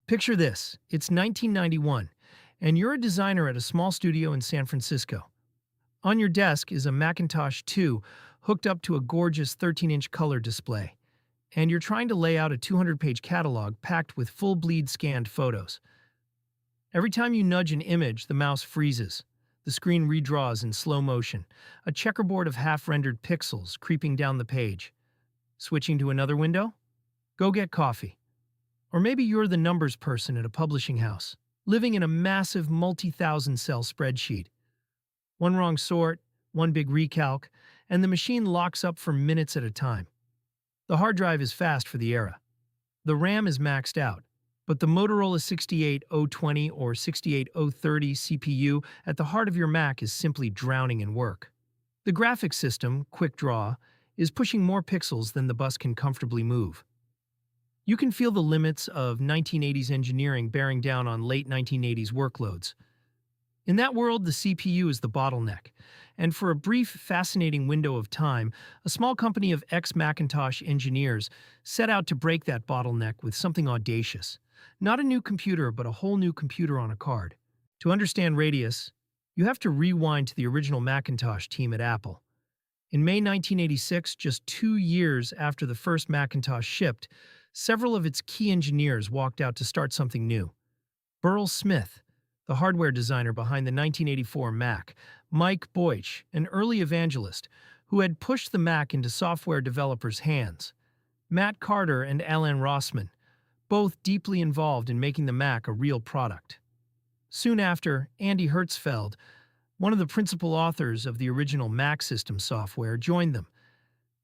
Picture this, it's 1991, and you're a designer at a small studio in San Francisco. On your desk is a Macintosh 2 hooked up to a gorgeous 13-inch color display, and you're trying to lay out a 200-page catalog packed with full-bleed scanned photos. Every time you nudge an image, the mouse freezes. The screen redraws in slow motion, a checkerboard of half-rendered pixels creeping down the page. Switching to another window? Go get coffee. Or maybe you're the numbers person at a publishing house, living in a massive multi-thousand-cell spreadsheet. One wrong sort, one big recalc, and the machine locks up for minutes at a time. The hard drive is fast for the era. The RAM is maxed out, but the Motorola 68020 or 68030 CPU at the heart of your Mac is simply drowning in work. The graphics system, Quick Draw, is pushing more pixels than the bus can comfortably move. You can feel the limits of 1980s engineering bearing down on late 1980s workloads. In that world, the CPU is the bottleneck, and for a brief, fascinating window of time, a small company of ex-Macintosh engineers set out to break that bottleneck with something audacious. Not a new computer, but a whole new computer on a card. To understand Radius, you have to rewind to the original Macintosh team at Apple. In May 1986, just 2 years after the first Macintosh shipped, several of its key engineers walked out to start something new. Burrell Smith, the hardware designer behind the 1984 Mac, Mike Boich, an early evangelist who had pushed the Mac into software developers' hands, Matt Carter and Alan Rossman, both deeply involved in making the Mac a real product. Soon after, Andy Hertzfeld, one of the principal authors of the original Mac system software, joined them.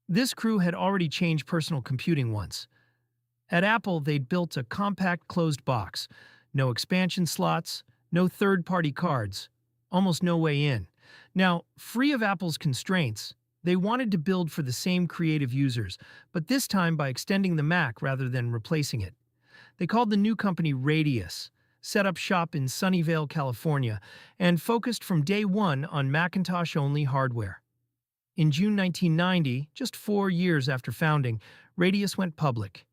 This crew had already changed personal computing once. At Apple, they'd built a compact closed box, no expansion slots, no third-party cards, almost no way in. Now, free of Apple's constraints, they wanted to build for the same creative users, but this time by extending the Mac rather than replacing it. They called the new company Radius, set up shop in Sunnyvale, California, and focused from day one on Macintosh-only hardware. In June 1990, just 4 years after founding, Radius went public.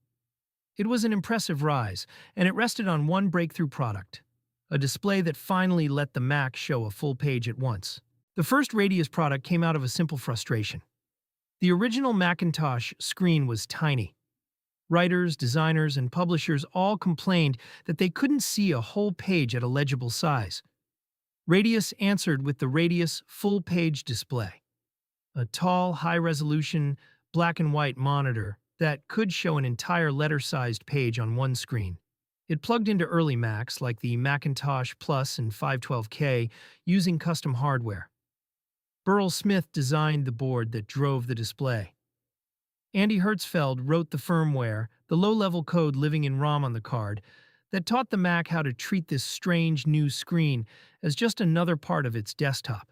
It was an impressive rise, and it rested on one breakthrough product, a display that finally let the Mac show a full page at once. The first Radius product came out of a simple frustration. The original Macintosh screen was tiny. Writers, designers, and publishers all complained that they couldn't see a whole page at a legible size. Radius answered with the Radius full-page display, a tall, high-resolution, black-and-white monitor that could show an entire letter-sized page on one screen. It plugged into early Macs like the Macintosh Plus and 512K using custom hardware. Burrell Smith designed the board that drove the display. Andy Hertzfeld wrote the firmware, the low-level code living in ROM on the card, that taught the Mac how to treat this strange new screen as just another part of its desktop.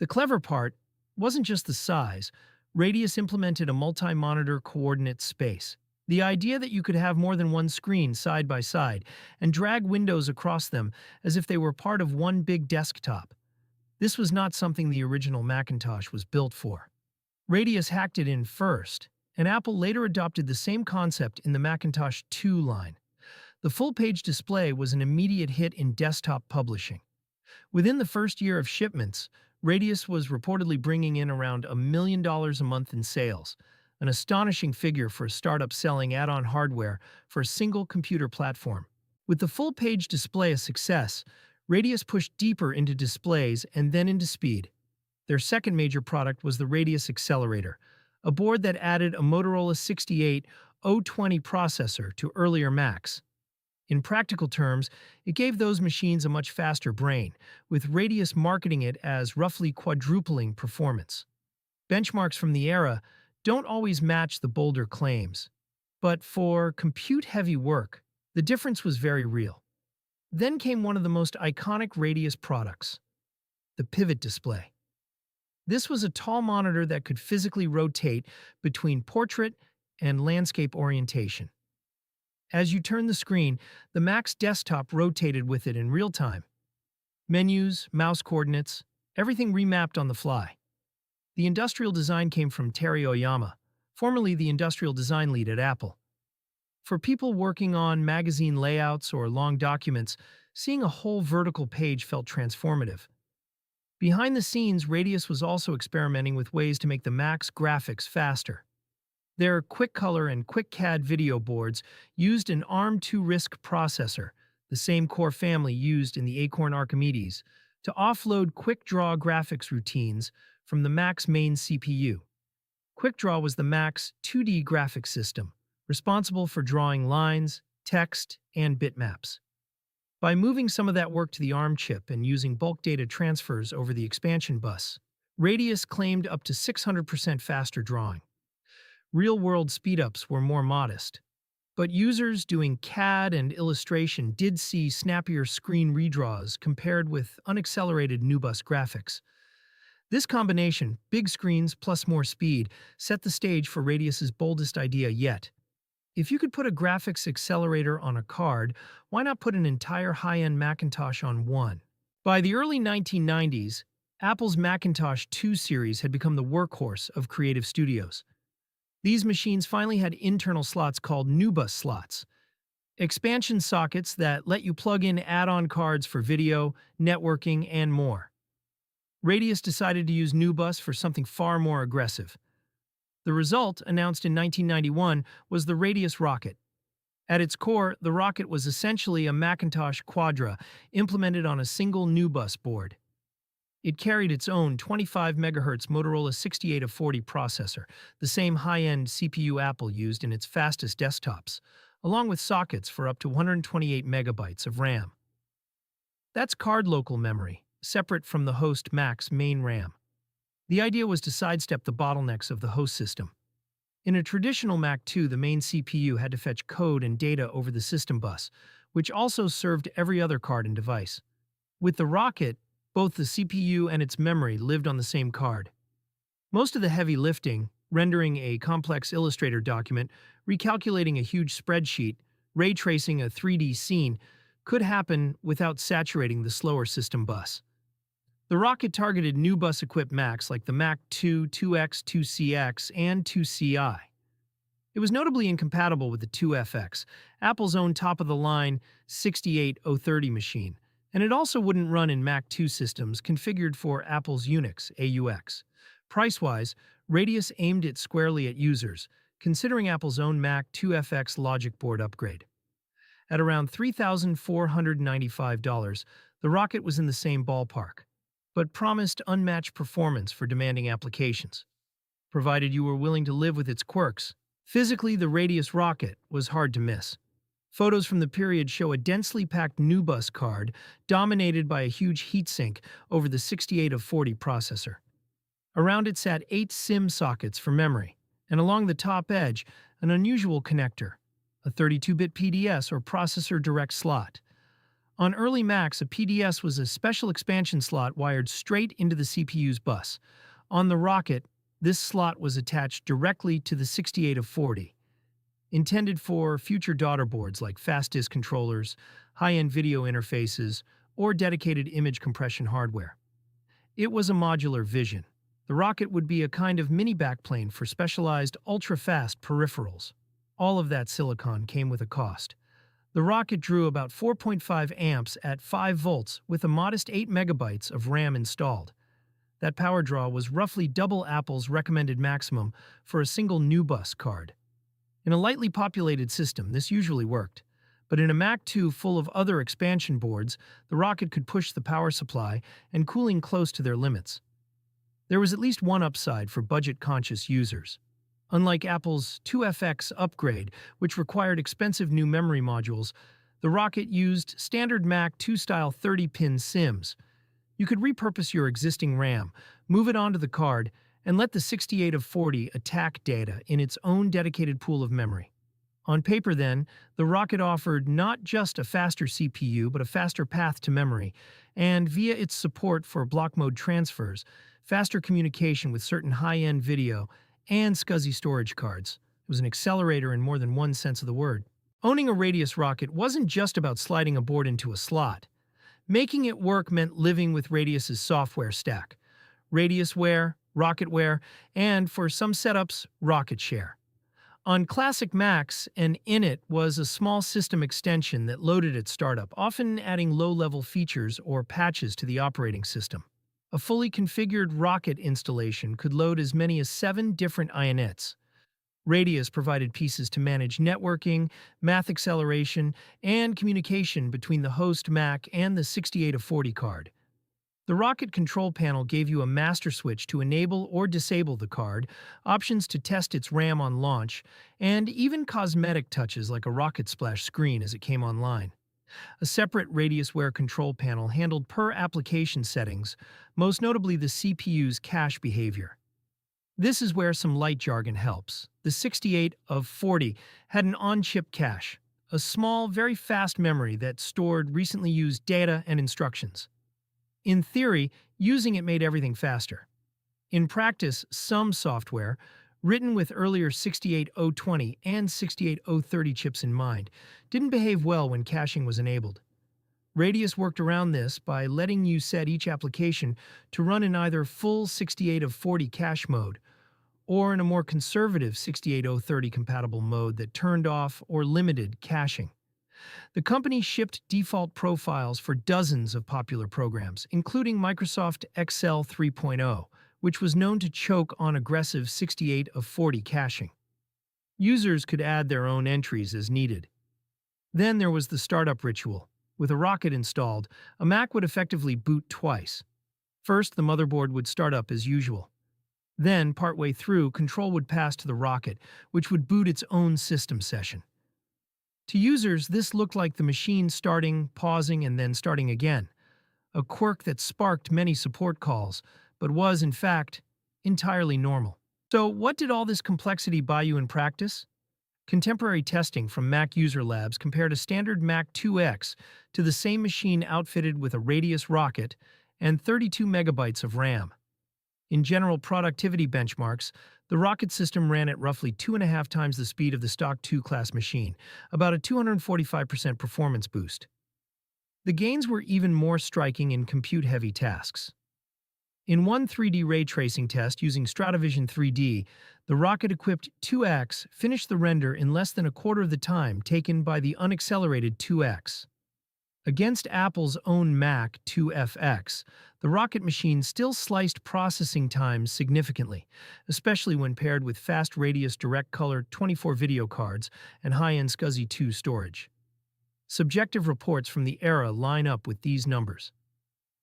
The clever part wasn't just the size. Radius implemented a multi-monitor coordinate space. The idea that you could have more than one screen side by side and drag windows across them as if they were part of one big desktop. This was not something the original Macintosh was built for. Radius hacked it in first, and Apple later adopted the same concept in the Macintosh 2 line. The full-page display was an immediate hit in desktop publishing. Within the first year of shipments, Radius was reportedly bringing in around $1 million a month in sales, an astonishing figure for a startup selling add-on hardware for a single computer platform. With the full-page display a success, Radius pushed deeper into displays and then into speed. Their second major product was the Radius accelerator, a board that added a Motorola 68020 processor to earlier Macs. In practical terms, it gave those machines a much faster brain, with Radius marketing it as roughly quadrupling performance. Benchmarks from the era don't always match the bolder claims, but for compute-heavy work, the difference was very real. Then came one of the most iconic Radius products, the pivot display. This was a tall monitor that could physically rotate between portrait and landscape orientation. As you turned the screen, the Mac's desktop rotated with it in real time. Menus, mouse coordinates, everything remapped on the fly. The industrial design came from Terry Oyama, formerly the industrial design lead at Apple. For people working on magazine layouts or long documents, seeing a whole vertical page felt transformative. Behind the scenes, Radius was also experimenting with ways to make the Mac's graphics faster. Their Quick Color and Quick CAD video boards used an ARM2 RISC processor, the same core family used in the Acorn Archimedes, to offload quick draw graphics routines from the Mac's main CPU. QuickDraw was the Mac's 2D graphics system, responsible for drawing lines, text, and bitmaps. By moving some of that work to the ARM chip and using bulk data transfers over the expansion bus, Radius claimed up to 600% faster drawing. Real-world speedups were more modest, but users doing CAD and illustration did see snappier screen redraws compared with unaccelerated NuBus graphics. This combination, big screens plus more speed, set the stage for Radius's boldest idea yet. If you could put a graphics accelerator on a card, why not put an entire high-end Macintosh on one? By the early 1990s, Apple's Macintosh 2 series had become the workhorse of creative studios. These machines finally had internal slots called NuBus slots, expansion sockets that let you plug in add-on cards for video, networking, and more. Radius decided to use NuBus for something far more aggressive. The result, announced in 1991, was the Radius Rocket. At its core, the Rocket was essentially a Macintosh Quadra implemented on a single NuBus board. It carried its own 25 MHz Motorola 6840 processor, the same high-end CPU Apple used in its fastest desktops, along with sockets for up to 128 megabytes of RAM. That's card local memory, separate from the host Mac's main RAM. The idea was to sidestep the bottlenecks of the host system. In a traditional Mac 2, the main CPU had to fetch code and data over the system bus, which also served every other card and device. With the Rocket, both the CPU and its memory lived on the same card. Most of the heavy lifting, rendering a complex Illustrator document, recalculating a huge spreadsheet, ray tracing a 3D scene, could happen without saturating the slower system bus. The Rocket targeted NuBus-equipped Macs like the Mac 2, 2X, 2CX, and 2CI. It was notably incompatible with the 2FX, Apple's own top-of-the-line 68030 machine, and it also wouldn't run in Mac 2 systems configured for Apple's Unix, AUX. Price-wise, Radius aimed it squarely at users, considering Apple's own Mac 2FX logic board upgrade. At around $3,495, the Rocket was in the same ballpark, but promised unmatched performance for demanding applications, provided you were willing to live with its quirks. Physically, the Radius Rocket was hard to miss. Photos from the period show a densely packed NuBus card dominated by a huge heatsink over the 6840 processor. Around it sat 8 SIM sockets for memory, and along the top edge, an unusual connector, a 32-bit PDS or processor direct slot. On early Macs, a PDS was a special expansion slot wired straight into the CPU's bus. On the Rocket, this slot was attached directly to the 6840, intended for future daughter boards like fast disk controllers, high-end video interfaces, or dedicated image compression hardware. It was a modular vision. The Rocket would be a kind of mini backplane for specialized ultra-fast peripherals. All of that silicon came with a cost. The Rocket drew about 4.5 amps at 5 volts with a modest 8 megabytes of RAM installed. That power draw was roughly double Apple's recommended maximum for a single NuBus card. In a lightly populated system, this usually worked, but in a Mac 2 full of other expansion boards, the Rocket could push the power supply and cooling close to their limits. There was at least one upside for budget-conscious users. Unlike Apple's 2FX upgrade, which required expensive new memory modules, the Rocket used standard Mac 2-style 30-pin SIMs. You could repurpose your existing RAM, move it onto the card, and let the 6840 attack data in its own dedicated pool of memory. On paper, then, the Rocket offered not just a faster CPU, but a faster path to memory, and via its support for block mode transfers, faster communication with certain high-end video, and SCSI storage cards. It was an accelerator in more than one sense of the word. Owning a Radius Rocket wasn't just about sliding a board into a slot. Making it work meant living with Radius's software stack. Radiusware, Rocketware, and, for some setups, Rocket Share. On classic Macs, an INIT was a small system extension that loaded at startup, often adding low-level features or patches to the operating system. A fully configured Rocket installation could load as many as 7 different INITs. Radius provided pieces to manage networking, math acceleration, and communication between the host Mac and the 6840 card. The Rocket control panel gave you a master switch to enable or disable the card, options to test its RAM on launch, and even cosmetic touches like a Rocket splash screen as it came online. A separate RadiusWare control panel handled per-application settings, most notably the CPU's cache behavior. This is where some light jargon helps. The 68 of 40 had an on-chip cache, a small, very fast memory that stored recently used data and instructions. In theory, using it made everything faster. In practice, some software, written with earlier 68020 and 68030 chips in mind, didn't behave well when caching was enabled. Radius worked around this by letting you set each application to run in either full 68 of 40 cache mode or in a more conservative 68030 compatible mode that turned off or limited caching. The company shipped default profiles for dozens of popular programs, including Microsoft Excel 3.0, which was known to choke on aggressive 68 of 40 caching. Users could add their own entries as needed. Then there was the startup ritual. With a Rocket installed, a Mac would effectively boot twice. First, the motherboard would start up as usual. Then, partway through, control would pass to the Rocket, which would boot its own system session. To users, this looked like the machine starting, pausing, and then starting again, a quirk that sparked many support calls, but was, in fact, entirely normal. So, what did all this complexity buy you in practice? Contemporary testing from Mac User Labs compared a standard Mac 2X to the same machine outfitted with a Radius Rocket and 32 megabytes of RAM. In general productivity benchmarks, the Rocket system ran at roughly 2.5 times the speed of the stock 2-class machine, about a 245% performance boost. The gains were even more striking in compute-heavy tasks. In one 3D ray tracing test using Stratavision 3D, the Rocket-equipped 2X finished the render in less than a quarter of the time taken by the unaccelerated 2X. Against Apple's own Mac 2FX, the Rocket machine still sliced processing times significantly, especially when paired with fast Radius Direct Color 24 video cards and high-end SCSI 2 storage. Subjective reports from the era line up with these numbers.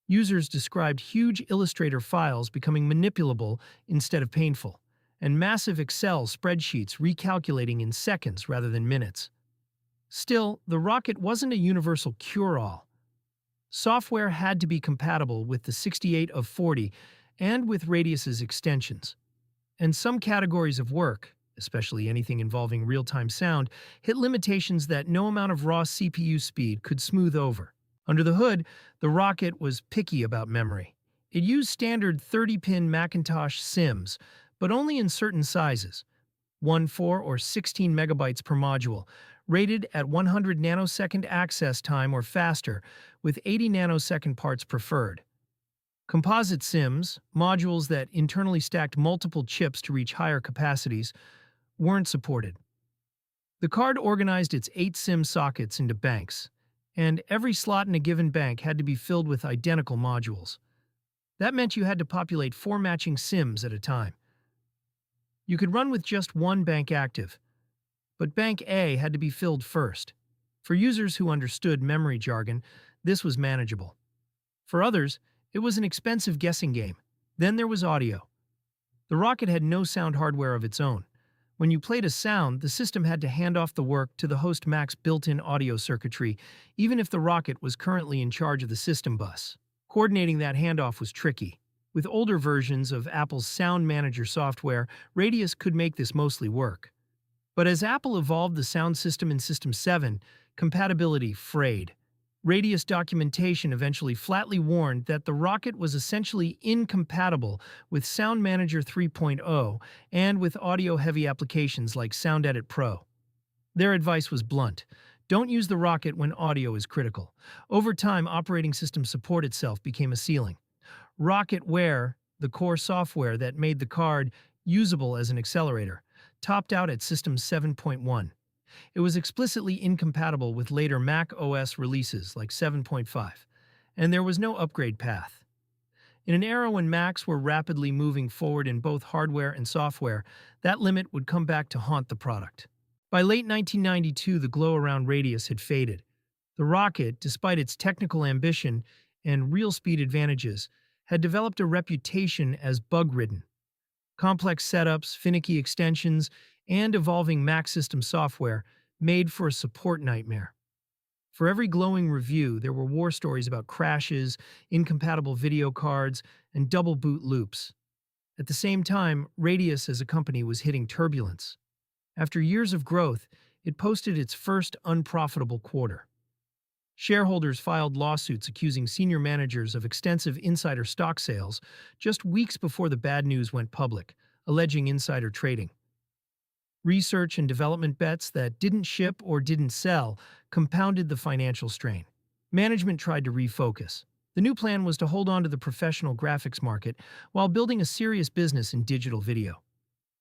Users described huge Illustrator files becoming manipulable instead of painful, and massive Excel spreadsheets recalculating in seconds rather than minutes. Still, the Rocket wasn't a universal cure-all. Software had to be compatible with the 68 of 40 and with Radius's extensions. And some categories of work, especially anything involving real-time sound, hit limitations that no amount of raw CPU speed could smooth over. Under the hood, the Rocket was picky about memory. It used standard 30-pin Macintosh SIMs, but only in certain sizes, 1, 4, or 16 megabytes per module, rated at 100 nanosecond access time or faster, with 80 nanosecond parts preferred. Composite SIMs, modules that internally stacked multiple chips to reach higher capacities, weren't supported. The card organized its 8 SIM sockets into banks, and every slot in a given bank had to be filled with identical modules. That meant you had to populate 4 matching SIMs at a time. You could run with just one bank active, but Bank A had to be filled first. For users who understood memory jargon, this was manageable. For others, it was an expensive guessing game. Then there was audio. The Rocket had no sound hardware of its own. When you played a sound, the system had to hand off the work to the host Mac's built-in audio circuitry, even if the Rocket was currently in charge of the system bus. Coordinating that handoff was tricky. With older versions of Apple's Sound Manager software, Radius could make this mostly work. But as Apple evolved the sound system in System 7, compatibility frayed. Radius documentation eventually flatly warned that the Rocket was essentially incompatible with Sound Manager 3.0 and with audio-heavy applications like Sound Edit Pro. Their advice was blunt. Don't use the Rocket when audio is critical. Over time, operating system support itself became a ceiling. RocketWare, the core software that made the card usable as an accelerator, topped out at System 7.1. It was explicitly incompatible with later Mac OS releases like 7.5, and there was no upgrade path. In an era when Macs were rapidly moving forward in both hardware and software, that limit would come back to haunt the product. By late 1992, the glow around Radius had faded. The Rocket, despite its technical ambition and real speed advantages, had developed a reputation as bug-ridden. Complex setups, finicky extensions, and evolving Mac system software made for a support nightmare. For every glowing review, there were war stories about crashes, incompatible video cards, and double boot loops. At the same time, Radius as a company was hitting turbulence. After years of growth, it posted its first unprofitable quarter. Shareholders filed lawsuits accusing senior managers of extensive insider stock sales just weeks before the bad news went public, alleging insider trading. Research and development bets that didn't ship or didn't sell compounded the financial strain. Management tried to refocus. The new plan was to hold on to the professional graphics market while building a serious business in digital video.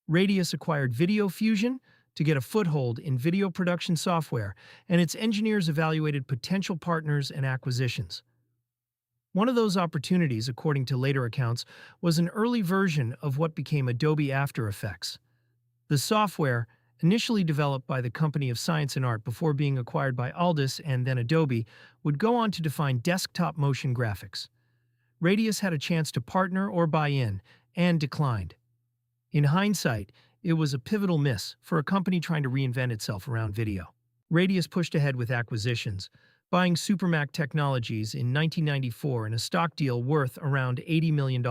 Radius acquired Video Fusion to get a foothold in video production software, and its engineers evaluated potential partners and acquisitions. One of those opportunities, according to later accounts, was an early version of what became Adobe After Effects. The software, initially developed by the Company of Science and Art before being acquired by Aldus and then Adobe, would go on to define desktop motion graphics. Radius had a chance to partner or buy in, and declined. In hindsight, it was a pivotal miss for a company trying to reinvent itself around video. Radius pushed ahead with acquisitions, buying Supermac Technologies in 1994 in a stock deal worth around $80 million.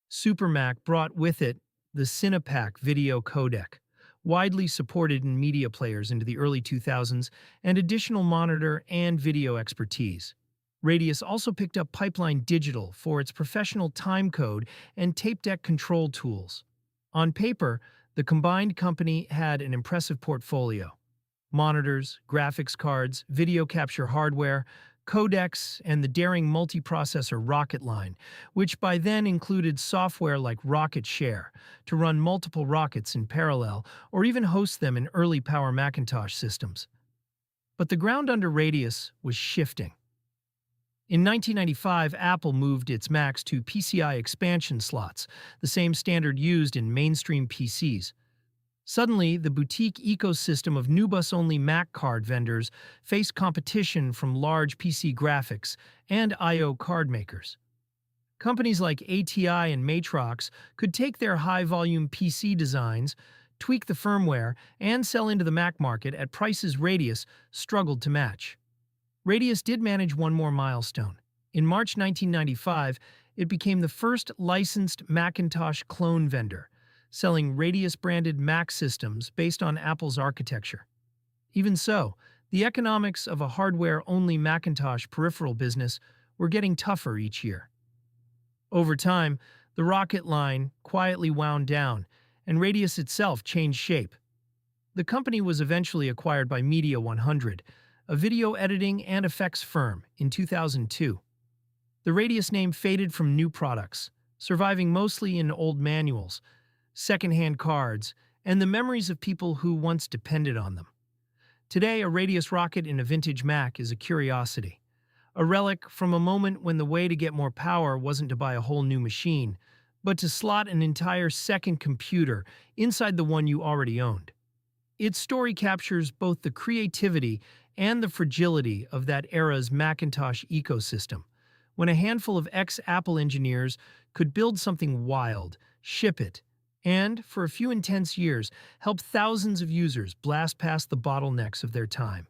Supermac brought with it the Cinepac video codec, widely supported in media players into the early 2000s, and additional monitor and video expertise. Radius also picked up Pipeline Digital for its professional timecode and tape deck control tools. On paper, the combined company had an impressive portfolio: monitors, graphics cards, video capture hardware, codecs, and the daring multiprocessor Rocket line, which by then included software like Rocket Share to run multiple rockets in parallel or even host them in early Power Macintosh systems. But the ground under Radius was shifting. In 1995, Apple moved its Macs to PCI expansion slots, the same standard used in mainstream PCs. Suddenly, the boutique ecosystem of NuBus-only Mac card vendors faced competition from large PC graphics and I/O card makers. Companies like ATI and Matrox could take their high-volume PC designs, tweak the firmware, and sell into the Mac market at prices Radius struggled to match. Radius did manage one more milestone. In March 1995, it became the first licensed Macintosh clone vendor, selling Radius-branded Mac systems based on Apple's architecture. Even so, the economics of a hardware-only Macintosh peripheral business were getting tougher each year. Over time, the Rocket line quietly wound down, and Radius itself changed shape. The company was eventually acquired by Media 100, a video editing and effects firm, in 2002. The Radius name faded from new products, surviving mostly in old manuals, secondhand cards, and the memories of people who once depended on them. Today, a Radius Rocket in a vintage Mac is a curiosity, a relic from a moment when the way to get more power wasn't to buy a whole new machine, but to slot an entire second computer inside the one you already owned. Its story captures both the creativity and the fragility of that era's Macintosh ecosystem, when a handful of ex-Apple engineers could build something wild, ship it, and, for a few intense years, help thousands of users blast past the bottlenecks of their time.